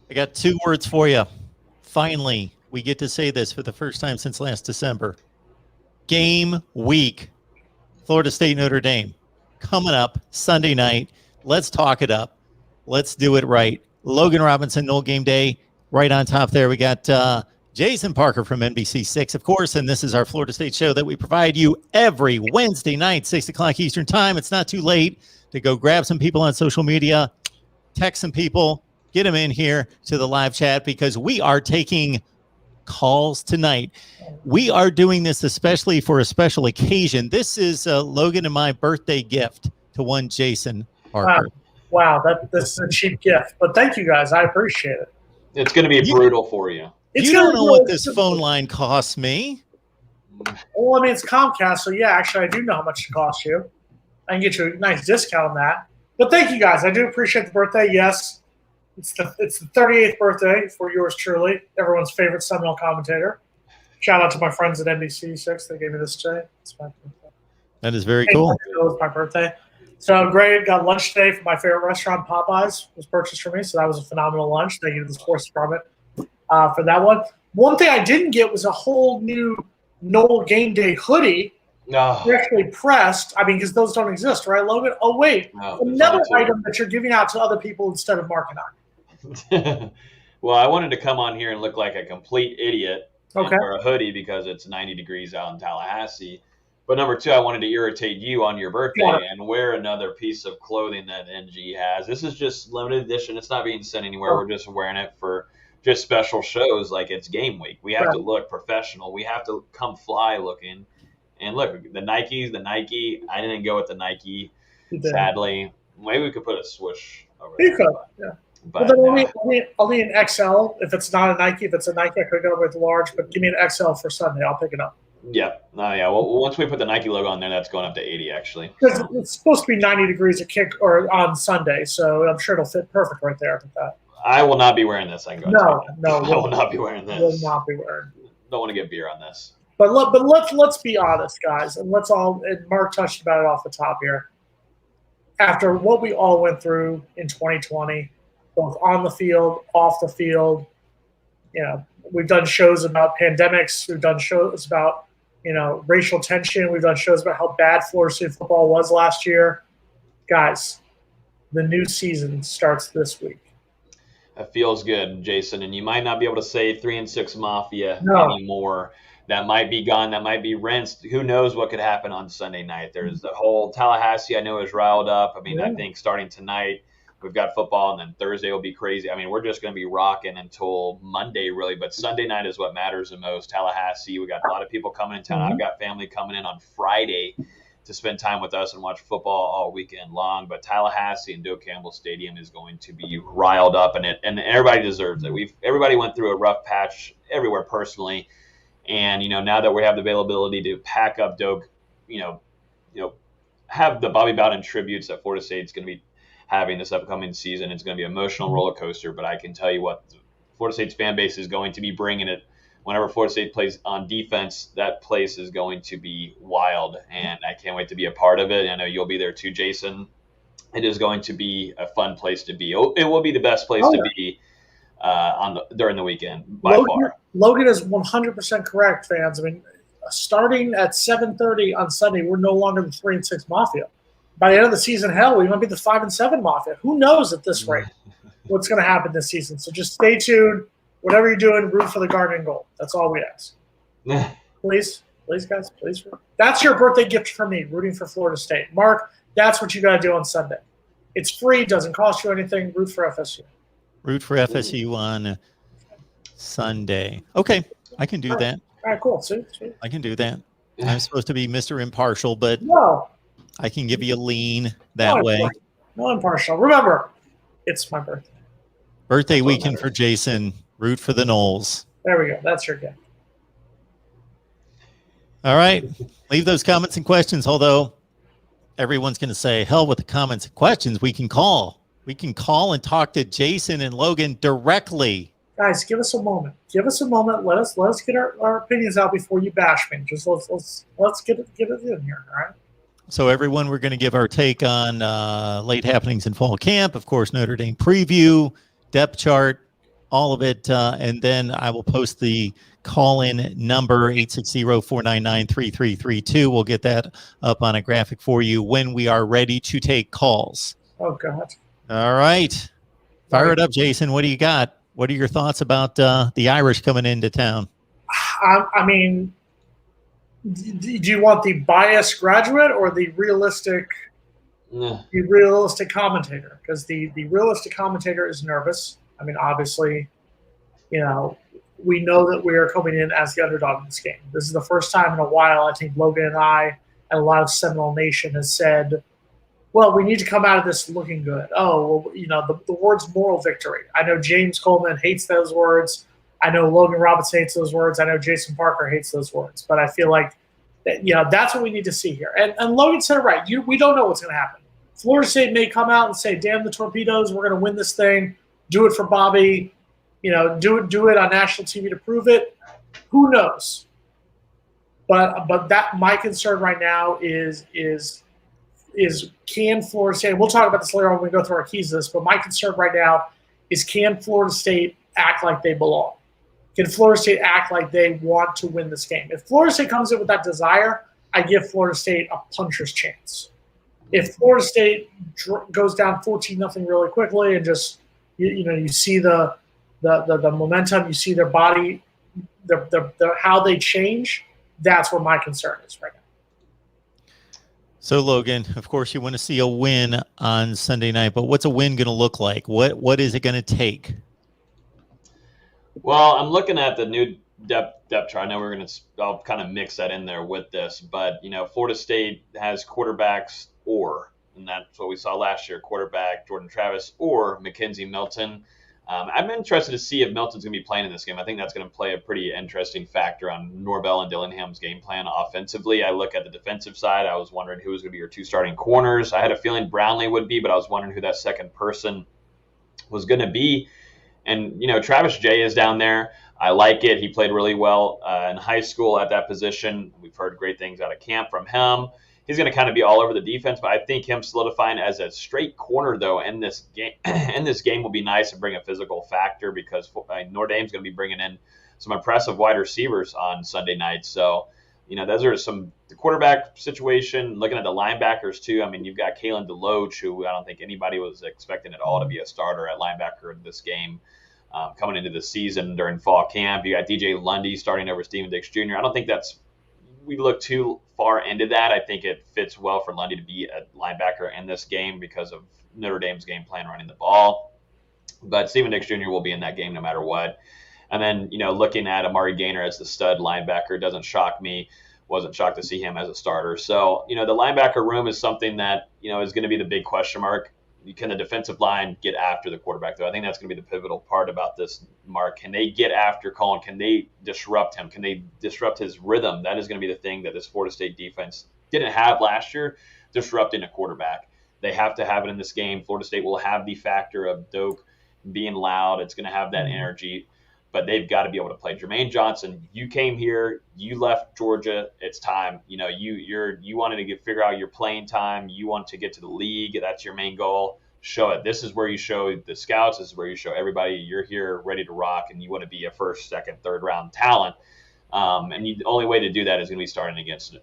I got 2 words for you. Finally, we get to say this for the first time since last December. Game week. Florida State, Notre Dame. Coming up Sunday night. Let's talk it up. Let's do it right. Logan Robinson, Noel Game Day. Right on top there, we got Jason Parker from NBC6, of course, and this is our Florida State show that we provide you every Wednesday night, 6 o'clock Eastern time. It's not too late to go grab some people on social media, text some people, get them in here to the live chat because we are taking calls tonight. We are doing this especially for a special occasion. This is Logan and my birthday gift to one Jason Parker. Wow, this is a cheap gift, but thank you guys. I appreciate it. It's going to be brutal for you. You don't know what this phone line costs me. Well, I mean, it's Comcast, so yeah, actually, I do know how much it costs you. I can get you a nice discount on that. But thank you guys. I do appreciate the birthday. Yes, it's the 38th birthday for yours truly, everyone's favorite Seminole commentator. Shout out to my friends at NBC6. They gave me this today. It's my birthday. That is very cool. It was my birthday. So great. Got lunch today from my favorite restaurant, Popeyes, was purchased for me. So that was a phenomenal lunch. Thank you to the sports department for that one. One thing I didn't get was a whole new Noel Game Day hoodie. No. Actually pressed. I mean, because those don't exist, right, Logan? Oh, wait. No, another item that you're giving out to other people instead of Mark and I. Well, I wanted to come on here and look like a complete idiot and Okay. wear a hoodie because it's 90 degrees out in Tallahassee. But number 2, I wanted to irritate you on your birthday and wear another piece of clothing that NG has. This is just limited edition. It's not being sent anywhere. We're just wearing it for just special shows like it's game week. We have to look professional. We have to come fly looking. And look, the Nike. I didn't go with the Nike, sadly. Maybe we could put a swoosh over there. You could, yeah. But well, then I'll need an XL. If it's not a Nike, if it's a Nike, I could go with large. But give me an XL for Sunday. I'll pick it up. Yeah. Yeah. Well, once we put the Nike logo on there, that's going up to 80, actually. Because it's supposed to be 90 degrees a kick or on Sunday, so I'm sure it'll fit perfect right there with that. I will not be wearing this. I can go. No, I will not be wearing this. Will not be wearing. Don't want to get beer on this. But let's be honest, guys, and and Mark touched about it off the top here. After what we all went through in 2020, both on the field, off the field, we've done shows about pandemics. We've done shows about racial tension. We've done shows about how bad Florida State football was last year. Guys, the new season starts this week. That feels good, Jason. And you might not be able to say 3-6 Mafia anymore. That might be gone. That might be rinsed. Who knows what could happen on Sunday night? There's the whole Tallahassee I know is riled up. I mean, I think starting tonight we've got football, and then Thursday will be crazy. I mean, we're just going to be rocking until Monday, really. But Sunday night is what matters the most. Tallahassee, we got a lot of people coming in town. I've got family coming in on Friday to spend time with us and watch football all weekend long. But Tallahassee and Doak Campbell Stadium is going to be riled up, and everybody deserves it. Everybody went through a rough patch everywhere personally, and now that we have the availability to pack up Doak, have the Bobby Bowden tributes that Florida State's going to be having this upcoming season. It's going to be an emotional roller coaster, but I can tell you what, Florida State's fan base is going to be bringing it. Whenever Florida State plays on defense, that place is going to be wild, and I can't wait to be a part of it. I know you'll be there too, Jason. It is going to be a fun place to be. It will be the best place to be during the weekend by far. Logan is 100% correct, fans. I mean, starting at 7:30 on Sunday, we're no longer the 3-6 Mafia. By the end of the season, hell, we might be the 5-7 Mafia. Who knows at this rate what's going to happen this season? So just stay tuned. Whatever you're doing, root for the Garden and Gold. That's all we ask. Please, guys, please. That's your birthday gift for me, rooting for Florida State. Mark, that's what you got to do on Sunday. It's free, doesn't cost you anything. Root for FSU. Root for FSU on Sunday. Okay, I can do that. All right, cool. Sweet. I can do that. I'm supposed to be Mr. Impartial, but no, I can give you a lean that way. No impartial. Remember, it's my birthday. Birthday weekend for Jason. Root for the Noles. There we go. That's your gift. All right. Leave those comments and questions, although everyone's going to say, hell with the comments and questions. We can call. We can call and talk to Jason and Logan directly. Guys, give us a moment. Let us get our opinions out before you bash me. Just let's get it in here, all right? So everyone, we're going to give our take on late happenings in fall camp. Of course, Notre Dame preview, depth chart, all of it, and then I will post the call-in number 860-499-3332. We'll get that up on a graphic for you when we are ready to take calls. Oh God! All right, fire it up, Jason. What do you got? What are your thoughts about the Irish coming into town? I mean, do you want the biased graduate or the realistic? The realistic commentator, because the realistic commentator is nervous. I mean, obviously, we know that we are coming in as the underdog in this game. This is the first time in a while I think Logan and I and a lot of Seminole Nation has said, well, we need to come out of this looking good. Oh, well, the words moral victory. I know James Coleman hates those words. I know Logan Roberts hates those words. I know Jason Parker hates those words. But I feel like that's what we need to see here. And Logan said it right. We don't know what's going to happen. Florida State may come out and say, damn the Torpedoes, we're going to win this thing. Do it for Bobby. Do it on national TV to prove it. Who knows? But that my concern right now is can Florida State, and we'll talk about this later on when we go through our keys to this, but my concern right now is can Florida State act like they belong? Can Florida State act like they want to win this game? If Florida State comes in with that desire, I give Florida State a puncher's chance. If Florida State goes down 14-0 really quickly and just you see the momentum, you see their body, how they change, that's where my concern is right now. So Logan, of course, you want to see a win on Sunday night, but what's a win going to look like? What is it going to take? Well, I'm looking at the new depth chart. I know I'll kind of mix that in there with this, but Florida State has quarterbacks and that's what we saw last year, quarterback Jordan Travis or Mackenzie Milton. I'm interested to see if Milton's going to be playing in this game. I think that's going to play a pretty interesting factor on Norvell and Dillingham's game plan offensively. I look at the defensive side. I was wondering who was going to be your two starting corners. I had a feeling Brownlee would be, but I was wondering who that second person was going to be. And, Travis Jay is down there. I like it. He played really well in high school at that position. We've heard great things out of camp from him. He's going to kind of be all over the defense, but I think him solidifying as a straight corner, though, in this game will be nice and bring a physical factor because Notre Dame's going to be bringing in some impressive wide receivers on Sunday night. So, those are the quarterback situation. Looking at the linebackers, too, I mean, you've got Kalen DeLoach, who I don't think anybody was expecting at all to be a starter at linebacker in this game coming into the season during fall camp. You got DJ Lundy starting over Steven Dix Jr. I don't think we look too far into that. I think it fits well for Lundy to be a linebacker in this game because of Notre Dame's game plan running the ball. But Steven Dix Jr. will be in that game no matter what. And then, looking at Amari Gaynor as the stud linebacker doesn't shock me. Wasn't shocked to see him as a starter. So, the linebacker room is something that, is going to be the big question mark. Can the defensive line get after the quarterback, though? I think that's going to be the pivotal part about this, Mark. Can they get after Colin? Can they disrupt him? Can they disrupt his rhythm? That is going to be the thing that this Florida State defense didn't have last year, disrupting a quarterback. They have to have it in this game. Florida State will have the factor of Doak being loud. It's going to have that energy, but they've got to be able to play. Jermaine Johnson, you came here, you left Georgia. It's time. You wanted to figure out your playing time. You want to get to the league. That's your main goal. Show it. This is where you show the scouts. This is where you show everybody you're here ready to rock, and you want to be a first, second, third round talent. And the only way to do that is going to be starting against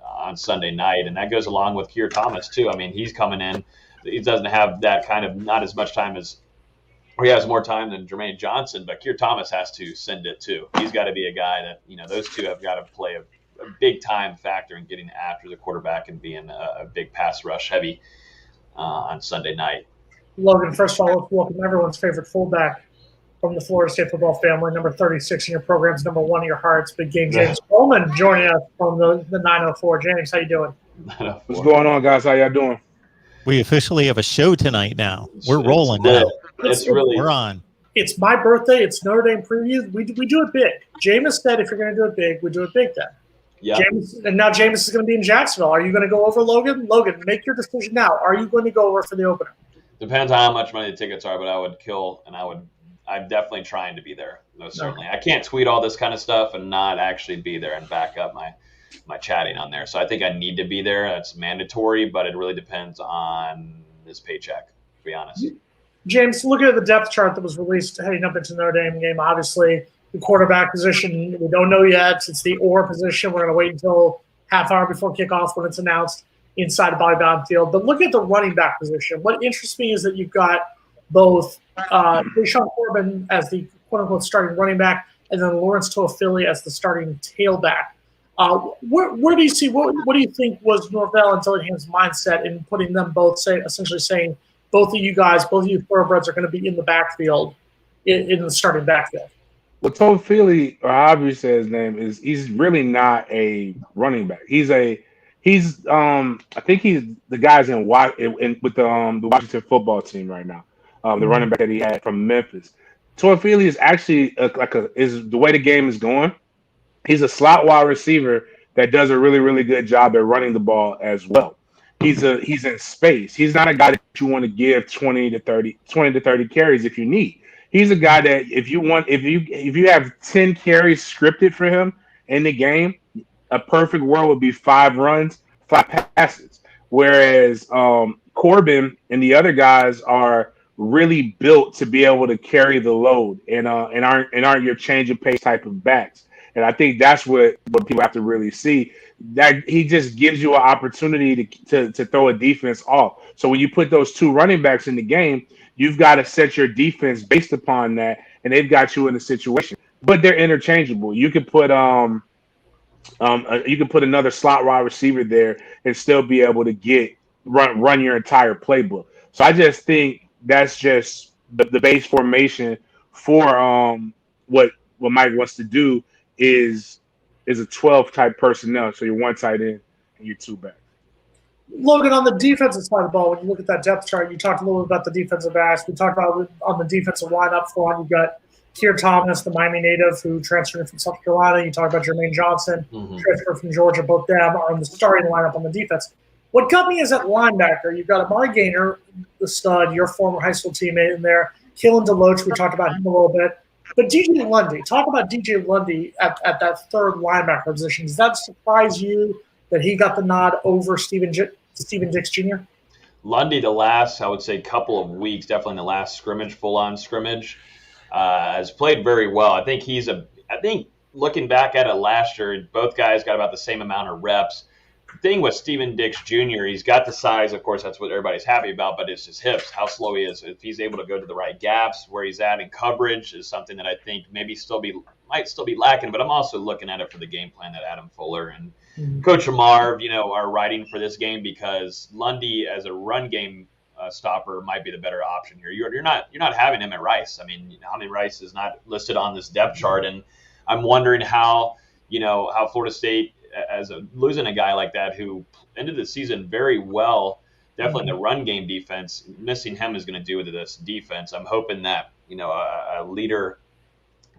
on Sunday night, and that goes along with Keir Thomas too. I mean, he's coming in. He doesn't have that kind of not as much time as. Or he has more time than Jermaine Johnson, but Keir Thomas has to send it too. He's got to be a guy that, those two have got to play a big time factor in getting after the quarterback and being a big pass rush heavy on Sunday night. Logan, first of all, let's welcome everyone's favorite fullback from the Florida State football family, number 36 in your programs, number 1 in your hearts, big game James Coleman joining us from the 904. James, how you doing? What's going on, guys? How y'all doing? We officially have a show tonight now. We're rolling now. We're on. It's my birthday. It's Notre Dame preview. We do it big. Jameis said if you're going to do it big, we do it big then. Yeah. And now Jameis is going to be in Jacksonville. Are you going to go over, Logan? Logan, make your decision now. Are you going to go over for the opener? Depends on how much money the tickets are, but I would kill and I'm definitely trying to be there. Most certainly. I can't tweet all this kind of stuff and not actually be there and back up my chatting on there. So I think I need to be there. That's mandatory, but it really depends on this paycheck, to be honest. James, looking at the depth chart that was released heading up into the Notre Dame game, obviously the quarterback position, we don't know yet. It's the or position. We're going to wait until half hour before kickoff when it's announced inside the Bobby field. But look at the running back position. What interests me is that you've got both Deshaun Corbin as the quote-unquote starting running back and then Lawrence Toafili as the starting tailback. Where do you see, what do you think was Norvell and Dillingham's mindset in putting them both, essentially saying, both of you guys, both of you thoroughbreds are going to be in the backfield, in the starting backfield? Well, Toafili, or however you say his name, he's really not a running back. I think he's the guy's with the Washington football team right now. The running back that he had from Memphis. Toafili is actually is the way the game is going. He's a slot wide receiver that does a really, really good job at running the ball as well. He's in space. He's not a guy that you want to give 20 to 30 carries if you need. He's a guy that if you have 10 carries scripted for him in the game, a perfect world would be 5 runs, 5 passes. Whereas Corbin and the other guys are really built to be able to carry the load and aren't your change of pace type of backs. And I think that's what people have to really see. That he just gives you an opportunity to throw a defense off. So when you put those 2 running backs in the game, you've got to set your defense based upon that, and they've got you in a situation. But they're interchangeable. You could put another slot wide receiver there and still be able to run your entire playbook. So I just think that's just the base formation for what Mike wants to do is a 12 type personnel. So you're 1 tight end and you're 2 back. Logan, on the defensive side of the ball, when you look at that depth chart, you talked a little bit about the defensive backs. We talked about on the defensive line up front, you've got Keir Thomas, the Miami native who transferred from South Carolina. You talked about Jermaine Johnson, transferred from Georgia. Both them are in the starting lineup on the defense. What got me is at linebacker, you've got Amari Gaynor, the stud, your former high school teammate in there. Kalen DeLoach, we talked about him a little bit. But DJ Lundy, talk about DJ Lundy at that third linebacker position. Does that surprise you that he got the nod over Steven Dix Jr.? Lundy, the last, I would say, couple of weeks, definitely in the last scrimmage, full-on scrimmage, has played very well. I think looking back at it last year, both guys got about the same amount of reps. The thing with Steven Dix Jr., he's got the size. Of course, that's what everybody's happy about, but it's his hips, how slow he is. If he's able to go to the right gaps, where he's at in coverage is something that I think maybe might still be lacking, but I'm also looking at it for the game plan that Adam Fuller and Coach Marv, are writing for this game, because Lundy as a run game stopper might be the better option here. You're not having him at Rice. I mean, Amion Rice is not listed on this depth chart, and I'm wondering how Florida State, losing a guy like that who ended the season very well, definitely in the run game defense, missing him is going to do to this defense. I'm hoping that a leader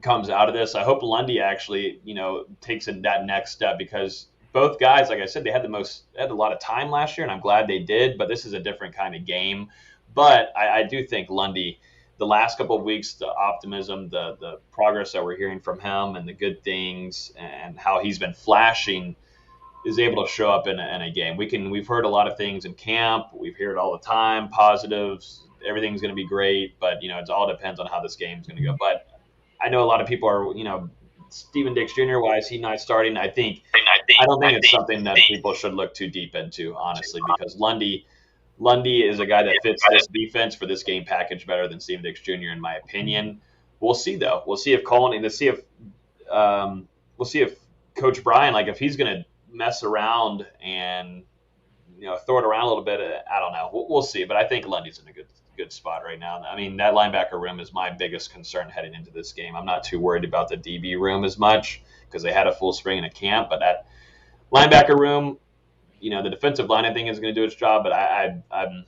comes out of this. I hope Lundy actually takes that next step, because both guys, like I said, they had a lot of time last year, and I'm glad they did. But this is a different kind of game. But I do think Lundy, the last couple of weeks, the optimism, the progress that we're hearing from him, and the good things, and how he's been flashing, is able to show up in a game. We've heard a lot of things in camp. We've heard it all the time, positives. Everything's going to be great, but it all depends on how this game is going to go. But I know a lot of people are, Steven Dix Jr., why is he not starting? I don't think it's something that people should look too deep into, honestly, because Lundy is a guy that fits this defense for this game package better than Steven Dix Jr., in my opinion. We'll see, though. We'll see if Coach Brian, if he's going to mess around and throw it around a little bit. I don't know. We'll see. But I think Lundy's in a good spot right now. I mean, that linebacker room is my biggest concern heading into this game. I'm not too worried about the DB room as much, because they had a full spring in a camp. But that linebacker room, the defensive line, I think, is going to do its job. But I'm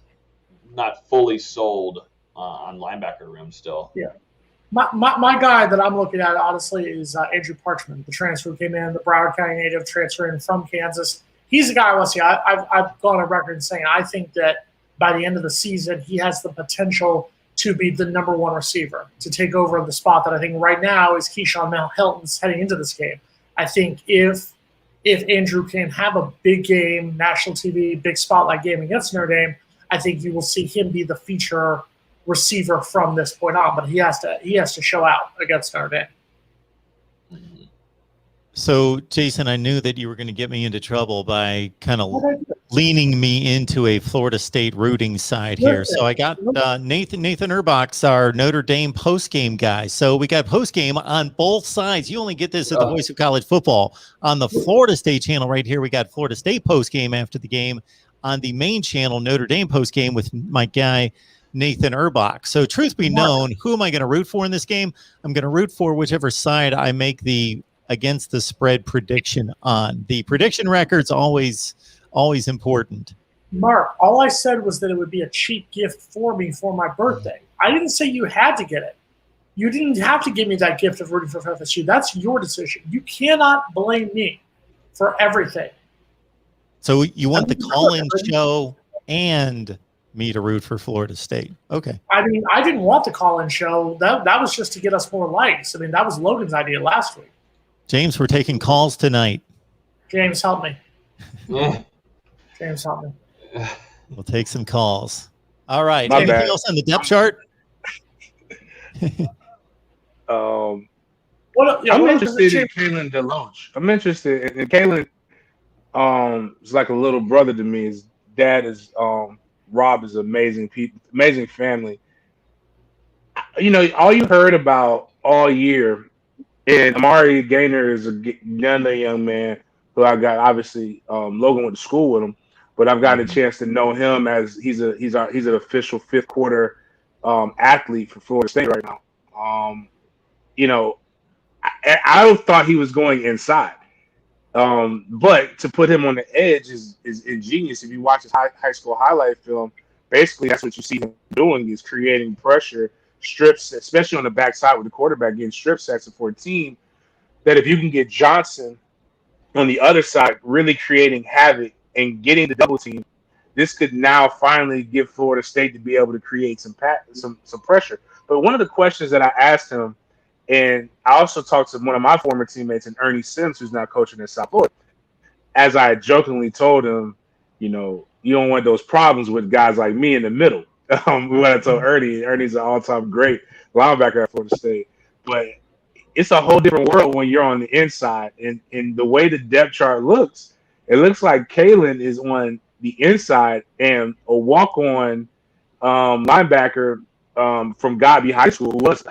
not fully sold on linebacker room still. Yeah. My guy that I'm looking at, honestly, is Andrew Parchman, the transfer who came in, the Broward County native, transferring from Kansas. He's the guy I want to see. I've gone on record saying I think that by the end of the season, he has the potential to be the number 1 receiver, to take over the spot that I think right now is Keyshawn Helton's heading into this game. I think if Andrew can have a big game, national TV, big spotlight game against Notre Dame, I think you will see him be the feature receiver from this point on, but he has to show out against Notre Dame. So, Jason, I knew that you were going to get me into trouble by kind of leaning me into a Florida State rooting side here. So I got Nathan Urbach's our Notre Dame postgame guy. So we got postgame on both sides. You only get this at the Voice of College Football. On the Florida State channel right here, we got Florida State postgame after the game. On the main channel, Notre Dame postgame with my guy, Nathan Urbach. So truth be known, who am I going to root for in this game? I'm going to root for whichever side I make the against the spread prediction on. The prediction record's always important. Mark, all I said was that it would be a cheap gift for me for my birthday. I didn't say you had to get it. You didn't have to give me that gift of rooting for FSU. That's your decision. You cannot blame me for everything. So you want the call-in show and me to root for Florida State. Okay. I mean, I didn't want the call-in show. That was just to get us more likes. I mean, that was Logan's idea last week. James, we're taking calls tonight. James, help me. James, help me. We'll take some calls. All right. My Anything bad. else on the depth chart? What, I'm interested in Kalen DeLoach. I'm interested in Kalen. Is like a little brother to me. His dad is Rob is amazing people, amazing family. You know, all you heard about all year, and Amari Gaynor is another young man who I got. Obviously, Logan went to school with him, but I've gotten a chance to know him as he's an official fifth quarter athlete for Florida State right now. You know, I thought he was going inside. But to put him on the edge is ingenious. If you watch his high school highlight film, basically that's what you see him doing is creating pressure, strips, especially on the backside with the quarterback getting strip sacks for a team. That if you can get Johnson on the other side, really creating havoc and getting the double team, this could now finally give Florida State to be able to create some pressure. But one of the questions that I asked him, and I also talked to one of my former teammates, and Ernie Sims, who's now coaching at South Florida, as I jokingly told him, you know, you don't want those problems with guys like me in the middle. When I told Ernie's an all-time great linebacker at Florida State. But it's a whole different world when you're on the inside. And the way the depth chart looks, it looks like Kalen is on the inside and a walk-on linebacker from Godby High School who was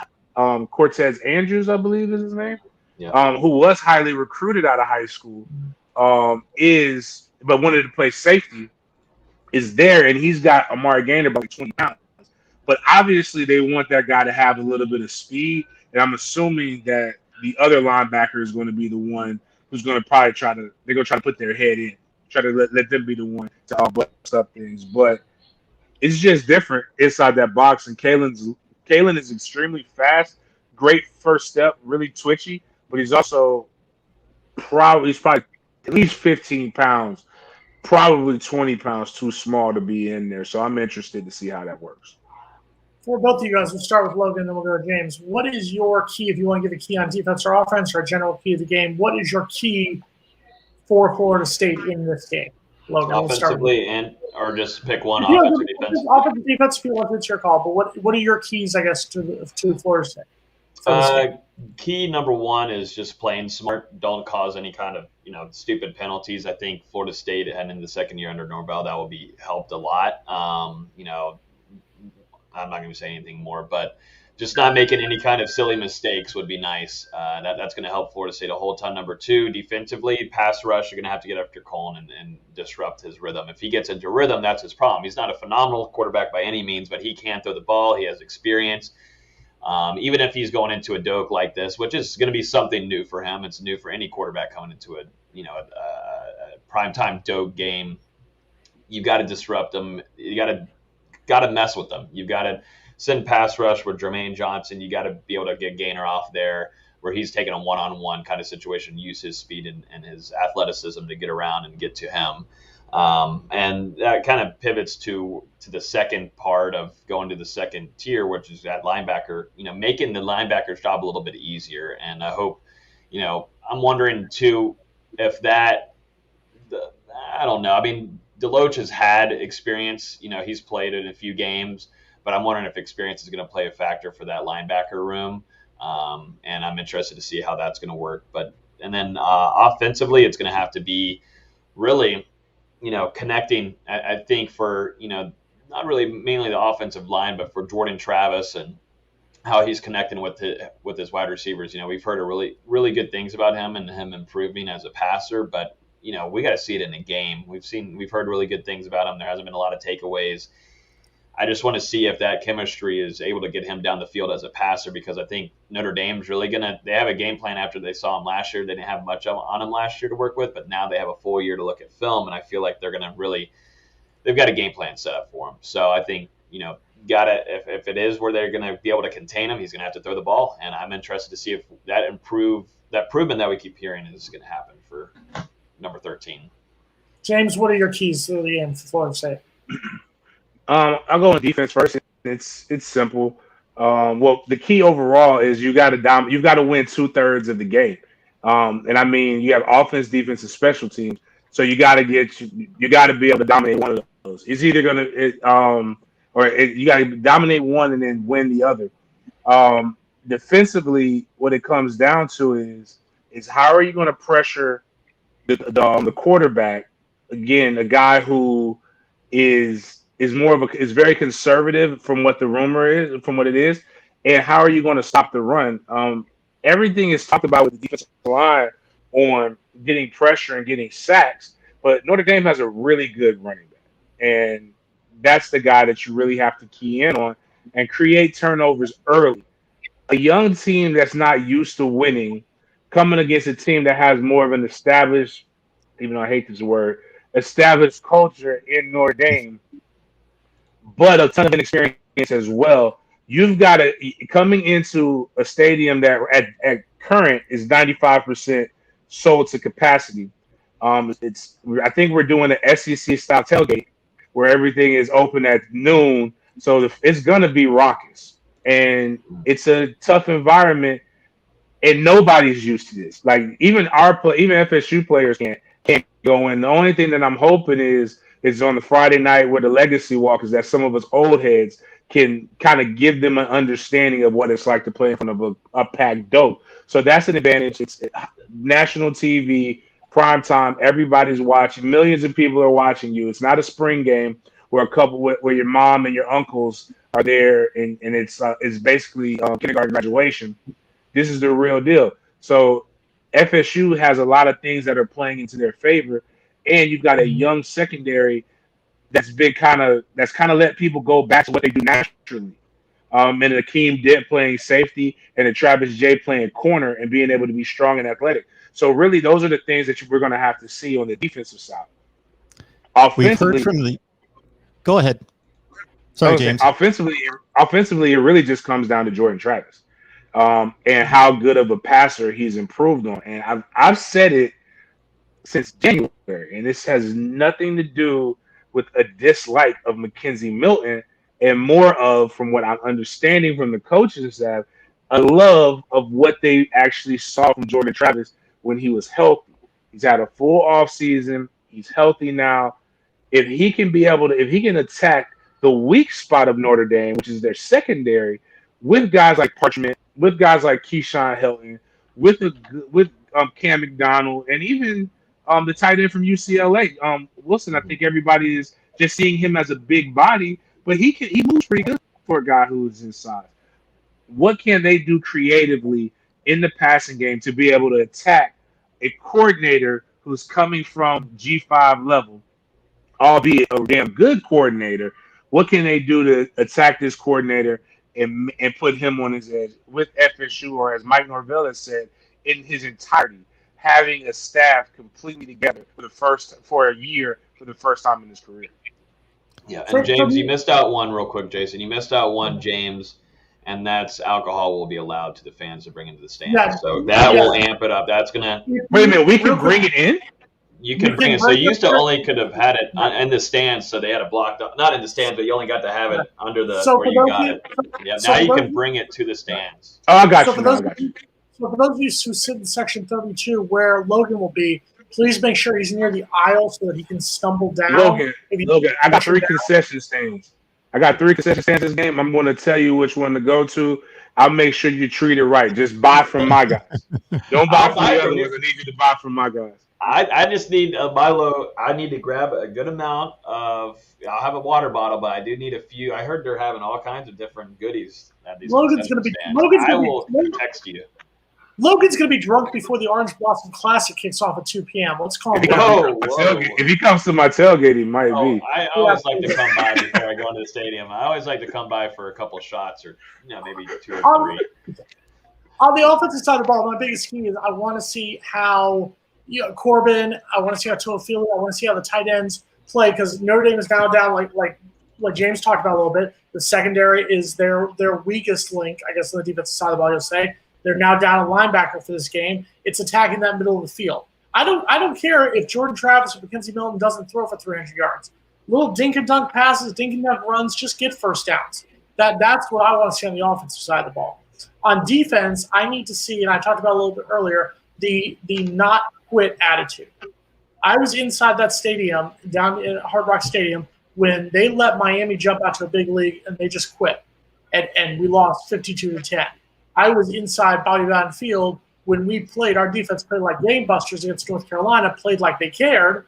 Cortez Andrews, I believe is his name, who was highly recruited out of high school, but wanted to play safety, is there, and he's got Amari Gaynor about 20 pounds. But obviously they want that guy to have a little bit of speed, and I'm assuming that the other linebacker is going to be the one who's going to probably try to put their head in, try to let them be the one to all bust up things. But it's just different inside that box, and Kalen is extremely fast, great first step, really twitchy, but he's also probably at least 15 pounds, probably 20 pounds too small to be in there. So I'm interested to see how that works. For both of you guys, we'll start with Logan, then we'll go to James. What is your key, if you want to give a key on defense or offense or a general key of the game, what is your key for Florida State in this game? Logan, offensively or just pick one offensive defense? Offensive defense, if you want, it's your call. But what are your keys, I guess, to Florida State? Key number one is just playing smart. Don't cause any kind of stupid penalties. I think Florida State heading into the second year under Norvell, that will be helped a lot. I'm not going to say anything more, but just not making any kind of silly mistakes would be nice. That's going to help Florida State a whole ton. Number two, defensively, pass rush, you're going to have to get after Colin and disrupt his rhythm. If he gets into rhythm, that's his problem. He's not a phenomenal quarterback by any means, but he can throw the ball. He has experience. Even if he's going into a doke like this, which is going to be something new for him. It's new for any quarterback coming into a primetime doke game. You've got to disrupt them. You got to mess with them. You've got to send pass rush with Jermaine Johnson. You got to be able to get Gaynor off there where he's taking a one-on-one kind of situation, use his speed and his athleticism to get around and get to him. And that kind of pivots to the second part of going to the second tier, which is that linebacker, making the linebacker's job a little bit easier. And I hope, I'm wondering too, if I don't know. I mean, DeLoach has had experience, he's played in a few games, but I'm wondering if experience is going to play a factor for that linebacker room. And I'm interested to see how that's going to work. And then offensively, it's going to have to be really, connecting, I think, for, not really mainly the offensive line, but for Jordan Travis and how he's connecting with his wide receivers. We've heard really, really good things about him and him improving as a passer, but we got to see it in the game. We've heard really good things about him. There hasn't been a lot of takeaways. I just want to see if that chemistry is able to get him down the field as a passer, because I think Notre Dame's really they have a game plan after they saw him last year. They didn't have much on him last year to work with, but now they have a full year to look at film, and I feel like they've got a game plan set up for him. So I think, if it is where they're going to be able to contain him, he's going to have to throw the ball, and I'm interested to see if that improvement that we keep hearing is going to happen for number 13. James, what are your keys to the game for Florida State? I'll go on defense first. It's simple. Well, the key overall is you've got to win 2/3 of the game. And I mean, you have offense, defense, and special teams. So you got to be able to dominate one of those. It's either you got to dominate one and then win the other. Defensively, what it comes down to is how are you going to pressure the quarterback? Again, a guy who is very conservative from what it is, and how are you going to stop the run? Everything is talked about with the defensive line on getting pressure and getting sacks, but Notre Dame has a really good running back, and that's the guy that you really have to key in on and create turnovers early. A young team that's not used to winning, coming against a team that has more of an established, even though I hate this word, established culture in Notre Dame, but a ton of inexperience as well. You've got to, coming into a stadium that at current is 95% sold to capacity. I think we're doing an SEC style tailgate where everything is open at noon, so it's gonna be raucous, and it's a tough environment, and nobody's used to this. Like even FSU players can't go in. The only thing that I'm hoping is on the Friday night where the legacy walk is that some of us old heads can kind of give them an understanding of what it's like to play in front of a packed dope. So that's an advantage. It's national TV, prime time. Everybody's watching. Millions of people are watching you. It's not a spring game where where your mom and your uncles are there, and it's basically kindergarten graduation. This is the real deal. So FSU has a lot of things that are playing into their favor, and you've got a young secondary that's kind of let people go back to what they do naturally. And Akeem Dent playing safety, and then Travis J playing corner and being able to be strong and athletic. So really, those are the things that we're going to have to see on the defensive side. We've heard from the. Go ahead. Sorry, James. Offensively, it really just comes down to Jordan Travis, and how good of a passer he's improved on. And I've said it since January, and this has nothing to do with a dislike of Mackenzie Milton, and more of, from what I'm understanding from the coaching staff, a love of what they actually saw from Jordan Travis when he was healthy. He's had a full off season. He's healthy now. If he can attack the weak spot of Notre Dame, which is their secondary, with guys like Parchment, with guys like Keyshawn Helton, with Cam McDonald, and even the tight end from UCLA, Wilson. I think everybody is just seeing him as a big body, but he moves pretty good for a guy who's his size. What can they do creatively in the passing game to be able to attack a coordinator who's coming from G5 level, albeit a damn good coordinator? What can they do to attack this coordinator and put him on his edge with FSU, or as Mike Norvell has said, in his entirety, having a staff completely together for a year for the first time in his career? Yeah, and James, you missed out one real quick, Jason. You missed out one, James, and that's alcohol will be allowed to the fans to bring into the stands. Yeah. So that will amp it up. That's gonna. Wait a minute, we can bring it in. You can bring it. So you used to only could have had it in the stands, so they had it blocked up. Not in the stands, but you only got to have it under the where you got it. Yeah, now you can bring it to the stands. Oh, I got you. So for those of you who sit in section 32, where Logan will be, please make sure he's near the aisle so that he can stumble down. Logan, I got 3 concession stands. I got 3 concession stands this game. I'm going to tell you which one to go to. I'll make sure you treat it right. Just buy from my guys. Don't buy from the other ones. I need you to buy from my guys. I just need a Milo. I need to grab a good amount of. I'll have a water bottle, but I do need a few. I heard they're having all kinds of different goodies at these. Logan's going to be. I will text you. Logan's going to be drunk before the Orange Blossom Classic kicks off at 2 p.m. Let's call him. If he comes to my tailgate, he might be. I always like to come by before I go into the stadium. I always like to come by for a couple shots or maybe 2 or 3. On the offensive side of the ball, my biggest key is I want to see how Corbin. I want to see how Toafili. I want to see how the tight ends play because Notre Dame is now down like James talked about a little bit. The secondary is their weakest link, I guess, on the defensive side of the ball. You'll say. They're now down a linebacker for this game. It's attacking that middle of the field. I don't care if Jordan Travis or Mackenzie Milton doesn't throw for 300 yards. Little dink and dunk passes, dink and dunk runs, just get first downs. That's what I want to see on the offensive side of the ball. On defense, I need to see, and I talked about a little bit earlier, the not quit attitude. I was inside that stadium, down in Hard Rock Stadium, when they let Miami jump out to a big league and they just quit. And we lost 52-10. I was inside Bobby Bowden Field when we played. Our defense played like gangbusters against North Carolina, played like they cared,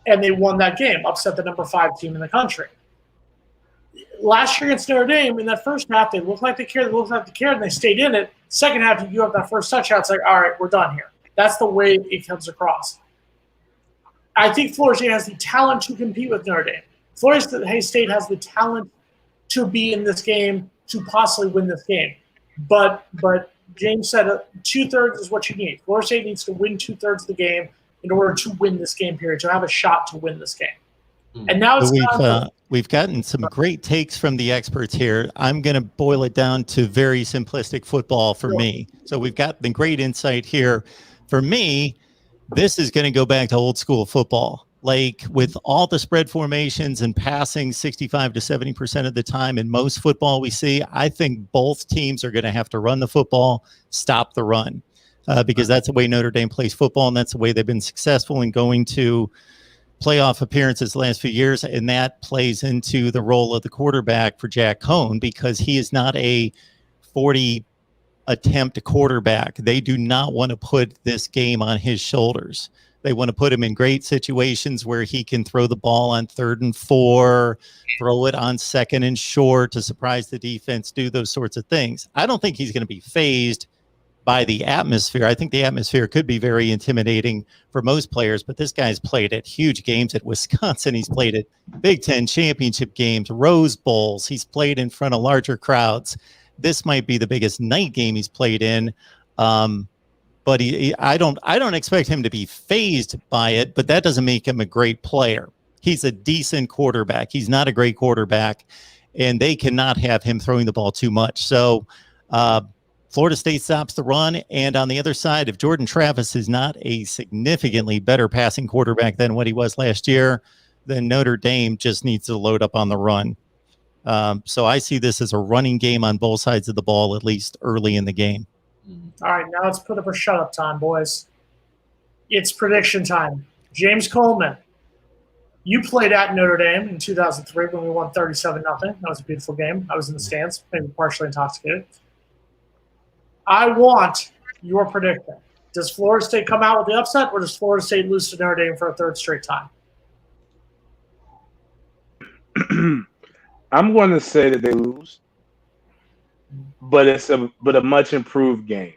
and they won that game, upset the number 5 team in the country. Last year against Notre Dame, in that first half, they looked like they cared, and they stayed in it. Second half, you have that first touchdown, it's like, all right, we're done here. That's the way it comes across. I think Florida State has the talent to compete with Notre Dame. Florida State has the talent to be in this game, to possibly win this game. But James said 2/3 is what you need. Florida State needs to win 2/3 of the game in order to win this game period, to have a shot to win this game. And now we've gotten some great takes from the experts here. I'm going to boil it down to very simplistic football for me. So we've got the great insight here. For me, this is going to go back to old school football. Like with all the spread formations and passing 65 to 70% of the time in most football we see, I think both teams are going to have to run the football, stop the run, because that's the way Notre Dame plays football, and that's the way they've been successful in going to playoff appearances the last few years, and that plays into the role of the quarterback for Jack Cohn because he is not a 40 attempt quarterback. They do not want to put this game on his shoulders. They want to put him in great situations where he can throw the ball on 3rd and 4, throw it on 2nd and short to surprise the defense, do those sorts of things. I don't think he's going to be fazed by the atmosphere. I think the atmosphere could be very intimidating for most players, but this guy's played at huge games at Wisconsin. He's played at Big Ten championship games, Rose Bowls. He's played in front of larger crowds. This might be the biggest night game he's played in. But I don't expect him to be fazed by it, but that doesn't make him a great player. He's a decent quarterback. He's not a great quarterback, and they cannot have him throwing the ball too much. So Florida State stops the run, and on the other side, if Jordan Travis is not a significantly better passing quarterback than what he was last year, then Notre Dame just needs to load up on the run. So I see this as a running game on both sides of the ball, at least early in the game. All right, now let's put up a shut-up time, boys. It's prediction time. James Coleman, you played at Notre Dame in 2003 when we won 37-0. That was a beautiful game. I was in the stands, maybe partially intoxicated. I want your prediction. Does Florida State come out with the upset, or does Florida State lose to Notre Dame for a 3rd straight time? I'm going to say that they lose. But it's a much improved game,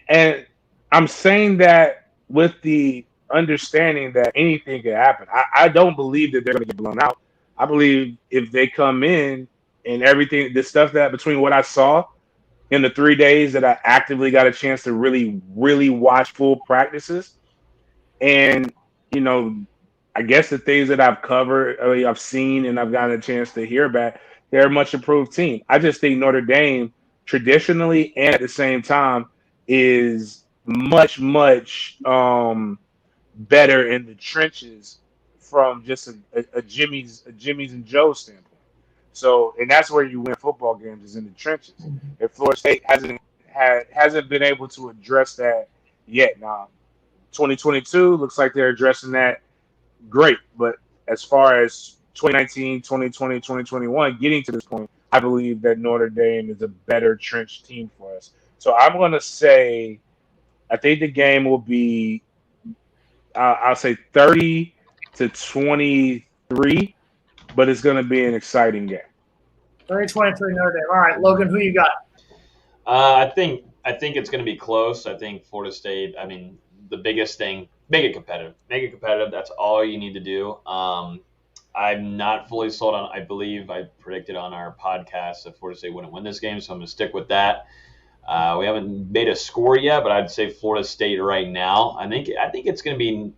and I'm saying that with the understanding that anything could happen. I don't believe that they're going to get blown out. I believe if they come in and everything, the stuff that between what I saw in the 3 days that I actively got a chance to really watch full practices, and I guess the things that I've covered, I've seen, and I've gotten a chance to hear about. They're a much improved team. I just think Notre Dame traditionally and at the same time is much better in the trenches from just a Jimmy's and Joe's standpoint. So, and that's where you win football games, is in the trenches. If Florida State hasn't been able to address that yet. Now, 2022 looks like they're addressing that great, but as far as 2019, 2020, 2021, getting to this point, I believe that Notre Dame is a better trench team for us. So I'm going to say, I think the game will be, I'll say 30-23, but it's going to be an exciting game. 30-23 Notre Dame. All right, Logan, who you got? I think it's going to be close. I think Florida State, I mean, the biggest thing, make it competitive. Make it competitive. That's all you need to do. I'm not fully sold on, I believe I predicted on our podcast that Florida State wouldn't win this game, so I'm going to stick with that. We haven't made a score yet, but I'd say Florida State right now. I think it's going to be,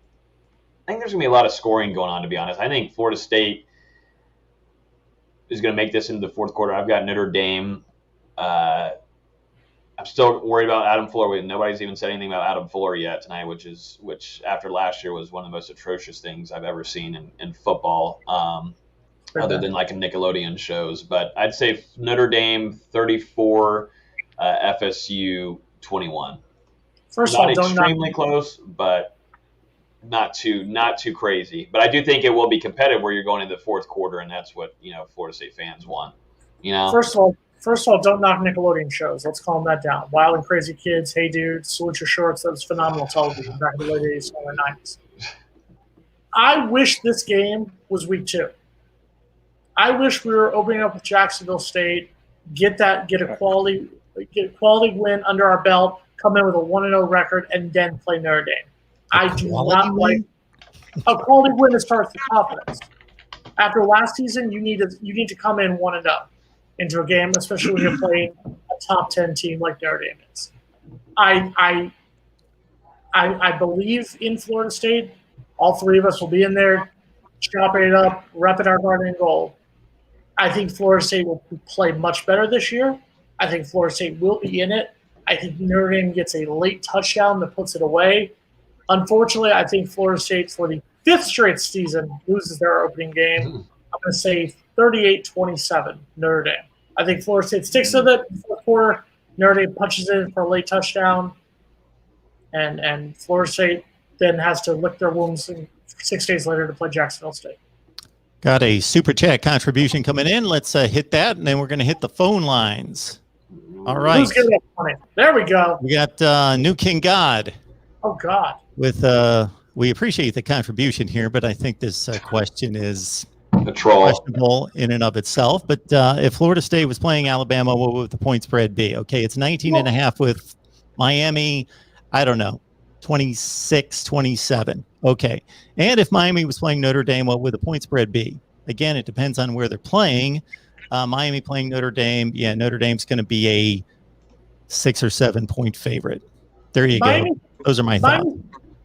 I think there's going to be a lot of scoring going on, to be honest. I think Florida State is going to make this into the fourth quarter. I've got Notre Dame. I'm still worried about Adam Fuller. Nobody's even said anything about Adam Fuller yet tonight, which after last year was one of the most atrocious things I've ever seen in football, other than like a Nickelodeon shows. But I'd say Notre Dame 34, FSU 21. First Not of all, extremely close, but not too crazy. But I do think it will be competitive where you're going into the fourth quarter, and that's what Florida State fans want. First of all, don't knock Nickelodeon shows. Let's calm that down. Wild and Crazy Kids, Hey Dude, Salute Your Shorts. That was phenomenal television back in the late 80s, early 90s. I wish this game was week 2. I wish we were opening up with Jacksonville State, get a quality win under our belt, come in with a 1-0 record, and then play Notre Dame. I do not like a quality win that starts with confidence. After last season, you need to come in 1-0 into a game, especially when you're playing a top 10 team like Notre Dame is. I believe in Florida State. All three of us will be in there, chopping it up, repping our guardian goal. I think Florida State will play much better this year. I think Florida State will be in it. I think Notre Dame gets a late touchdown that puts it away. Unfortunately, I think Florida State, for the 5th straight season, loses their opening game. I'm going to say 38-27 Notre Dame. I think Florida State sticks with it in the fourth quarter. Notre Dame punches in for a late touchdown. And Florida State then has to lick their wounds 6 days later to play Jacksonville State. Got a super chat contribution coming in. Let's hit that, and then we're going to hit the phone lines. All right. Who's giving us money? There we go. We got New King God. Oh, God. With we appreciate the contribution here, but I think this question is questionable in and of itself. But if Florida State was playing Alabama, what would the point spread be? Okay, it's 19.5 with Miami. I don't know, 26-27. Okay. And if Miami was playing Notre Dame, what would the point spread be? Again, it depends on where they're playing. Miami playing Notre Dame. Yeah, Notre Dame's going to be a 6 or 7 point favorite. There you go. Those are my thoughts.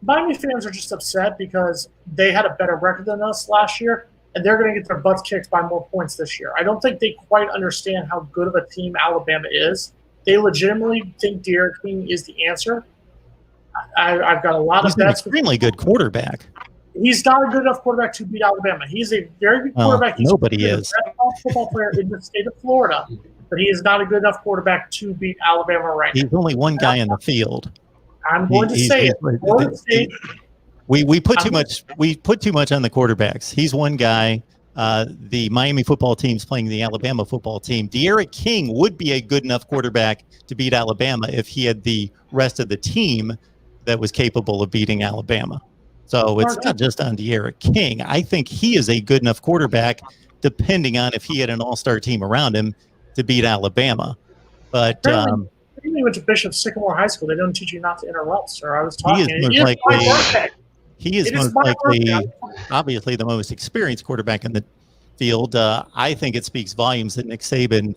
Miami fans are just upset because they had a better record than us last year, and they're going to get their butts kicked by more points this year. I don't think they quite understand how good of a team Alabama is. They legitimately think Derek King is the answer. I've got a lot of bets. He's an extremely good quarterback. He's not a good enough quarterback to beat Alabama. He's a very good quarterback. He's nobody is. The best football player in the state of Florida, but he is not a good enough quarterback to beat Alabama right now. He's only one guy in the field. I'm going to say it. We put too much on the quarterbacks. He's one guy. The Miami football team's playing the Alabama football team. Derek King would be a good enough quarterback to beat Alabama if he had the rest of the team that was capable of beating Alabama. So it's not just on Derek King. I think he is a good enough quarterback, depending on if he had an all-star team around him to beat Alabama. But you went to Bishop Sycamore High School. They don't teach you not to interrupt, sir. I was talking. He is most likely, obviously, the most experienced quarterback in the field. I think it speaks volumes that Nick Saban,